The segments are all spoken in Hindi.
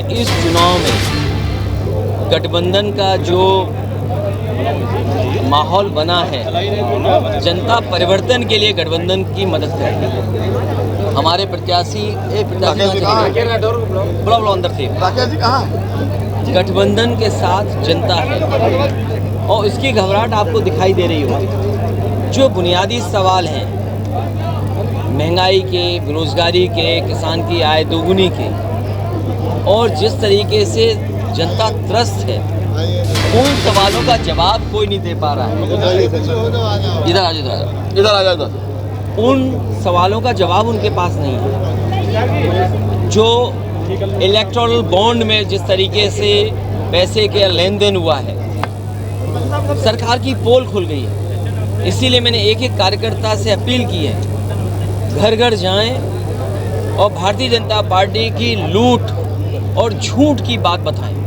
कि इस चुनाव में गठबंधन का जो माहौल बना है, जनता परिवर्तन के लिए गठबंधन की मदद करेगी। हमारे प्रत्याशी बुला अंदर थे, गठबंधन के साथ जनता है और इसकी घबराहट आपको दिखाई दे रही होगी। जो बुनियादी सवाल हैं, महंगाई के, बेरोजगारी के, किसान की आय दोगुनी के, और जिस तरीके से जनता त्रस्त है, उन सवालों का जवाब कोई नहीं दे पा रहा है। इधर आ जाओ। उन सवालों का जवाब उनके पास नहीं है। जो इलेक्टोरल बॉन्ड में जिस तरीके से पैसे के लेन देन हुआ है, सरकार की पोल खुल गई है। इसीलिए मैंने एक एक कार्यकर्ता से अपील की है, घर घर जाएं और भारतीय जनता पार्टी की लूट और झूठ की बात बताएं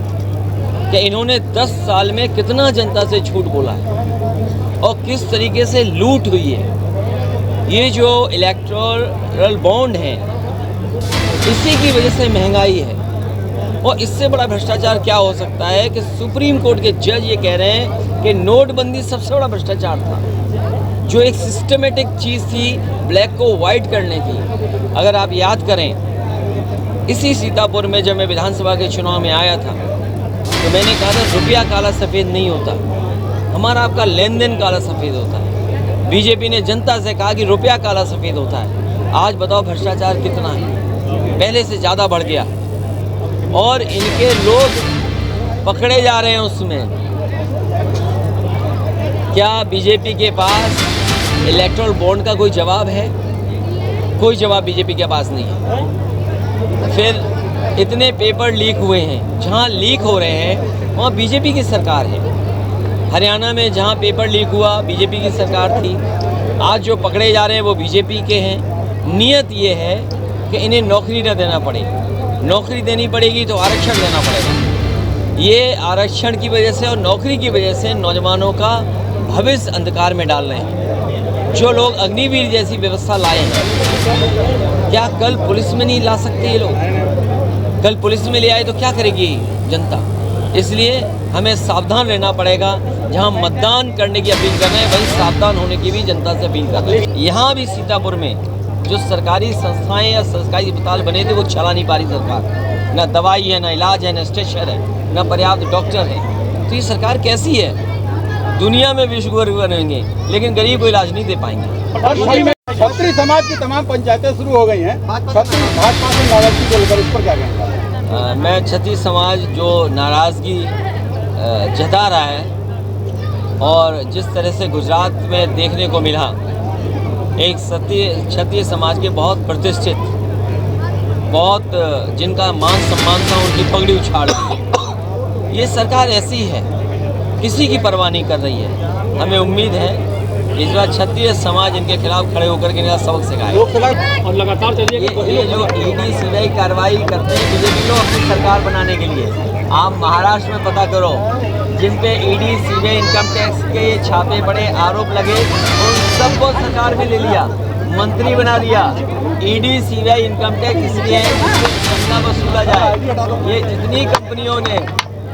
कि इन्होंने 10 साल में कितना जनता से झूठ बोला है और किस तरीके से लूट हुई है। ये जो इलेक्टोरल बॉन्ड है, इसी की वजह से महंगाई है। और इससे बड़ा भ्रष्टाचार क्या हो सकता है कि सुप्रीम कोर्ट के जज ये कह रहे हैं कि नोटबंदी सबसे बड़ा भ्रष्टाचार था, जो एक सिस्टमेटिक चीज़ थी ब्लैक को वाइट करने की। अगर आप याद करें, इसी सीतापुर में जब मैं विधानसभा के चुनाव में आया था तो मैंने कहा था रुपया काला सफ़ेद नहीं होता, हमारा आपका लेन देन काला सफ़ेद होता है। बीजेपी ने जनता से कहा कि रुपया काला सफ़ेद होता है। आज बताओ भ्रष्टाचार कितना है, पहले से ज़्यादा बढ़ गया और इनके लोग पकड़े जा रहे हैं उसमें। क्या बीजेपी के पास इलेक्टोरल बॉन्ड का कोई जवाब है? कोई जवाब बीजेपी के पास नहीं है। फिर इतने पेपर लीक हुए हैं, जहां लीक हो रहे हैं वहां बीजेपी की सरकार है। हरियाणा में जहां पेपर लीक हुआ बीजेपी की सरकार थी। आज जो पकड़े जा रहे हैं वो बीजेपी के हैं। नियत ये है कि इन्हें नौकरी न देना पड़े, नौकरी देनी पड़ेगी तो आरक्षण देना पड़ेगा। ये आरक्षण की वजह से और नौकरी की वजह से नौजवानों का भविष्य अंधकार में डाल रहे हैं। जो लोग अग्निवीर जैसी व्यवस्था लाए हैं, क्या कल पुलिस में नहीं ला सकते ये लोग? कल पुलिस में ले आए तो क्या करेगी जनता? इसलिए हमें सावधान रहना पड़ेगा। जहां मतदान करने की अपील कर रहे हैं, वहीं सावधान होने की भी जनता से अपील कर रहे हैं। यहाँ भी सीतापुर में जो सरकारी संस्थाएं या सरकारी अस्पताल बने थे वो चला नहीं पा रही सरकार। न दवाई है, न इलाज है, न स्ट्रेचर है, न पर्याप्त डॉक्टर है। तो ये सरकार कैसी है? दुनिया में विश्वगुरु बनेंगे लेकिन गरीब को इलाज नहीं दे पाएंगे। क्षत्रिय समाज की तमाम पंचायतें शुरू हो गई हैं, भाजपा से नाराजगी को लेकर, इस पर क्या कहेंगे? मैं क्षत्रिय समाज जो नाराज़गी जता रहा है और जिस तरह से गुजरात में देखने को मिला, एक क्षत्रिय समाज के बहुत प्रतिष्ठित, बहुत जिनका मान सम्मान था, उनकी पगड़ी उछाड़ दी। ये सरकार ऐसी है, किसी की परवाह नहीं कर रही है। हमें उम्मीद है इस बार क्षत्रिय समाज इनके खिलाफ खड़े होकर के इनका सबक सिखाएगा। और लगातार चलिए ये जो ईडी सीबीआई कार्रवाई करते हैं बीजेपी लोग अपनी सरकार बनाने के लिए। आप महाराष्ट्र में पता करो, जिन पे ईडी सीबीआई इनकम टैक्स के छापे पड़े, आरोप लगे, उन सबको सरकार में ले लिया, मंत्री बना दिया। ईडी सीबीआई इनकम टैक्स इसलिए है जिससे चंदा वसूला जाए। ये जितनी कंपनियों ने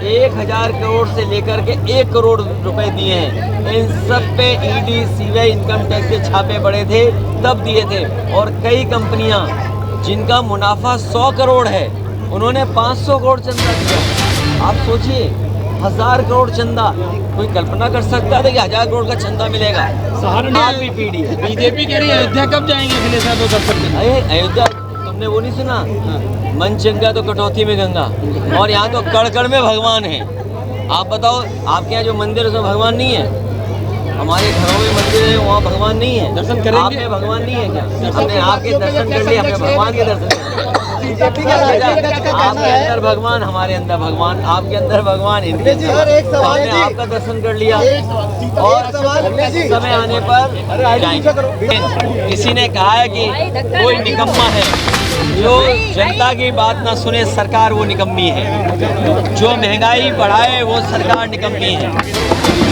1000 करोड़ से लेकर के 1 करोड़ रुपए दिए हैं, इन सब पे ईडी सीबीआई इनकम टैक्स के छापे पड़े थे, तब दिए थे। और कई कंपनियां जिनका मुनाफा 100 करोड़ है, उन्होंने 500 करोड़ चंदा दिया। आप सोचिए, 1000 करोड़ चंदा, कोई कल्पना कर सकता था कि 1000 करोड़ का चंदा मिलेगा? आप भी पीढ़ी है। बीजेपी कह रही है अयोध्या कब जाएंगे अगले साल 2 दस्तक? अयोध्या तुमने वो नहीं सुना? मन चंगा तो कटौती में गंगा, और यहाँ तो कड़ में भगवान है। आप बताओ, आपके यहाँ जो मंदिर है उसमें भगवान नहीं है? हमारे घरों में मंदिर है, वहाँ भगवान नहीं है? दर्शन करेंगे? आप में भगवान नहीं है क्या? हमने आपके दर्शन कर लिए, हमने भगवान के दर्शन कर लिए। आपके अंदर भगवान, हमारे अंदर भगवान, आपके अंदर भगवान, इनके हमने आपका दर्शन कर लिया। और समय आने पर जाएंगे। किसी ने कहा है कि कोई निकम्मा है जो जनता की बात ना सुने सरकार वो निकम्मी है। जो महंगाई बढ़ाए वो सरकार निकम्मी है।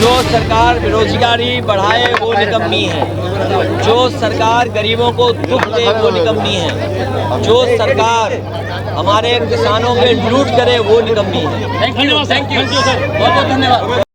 जो सरकार बेरोजगारी बढ़ाए वो निकम्मी है। जो सरकार गरीबों को दुख दे वो निकम्मी है। जो सरकार हमारे किसानों पे लूट करे वो निकम्मी है। धन्यवाद, थैंक यू सर, बहुत बहुत धन्यवाद।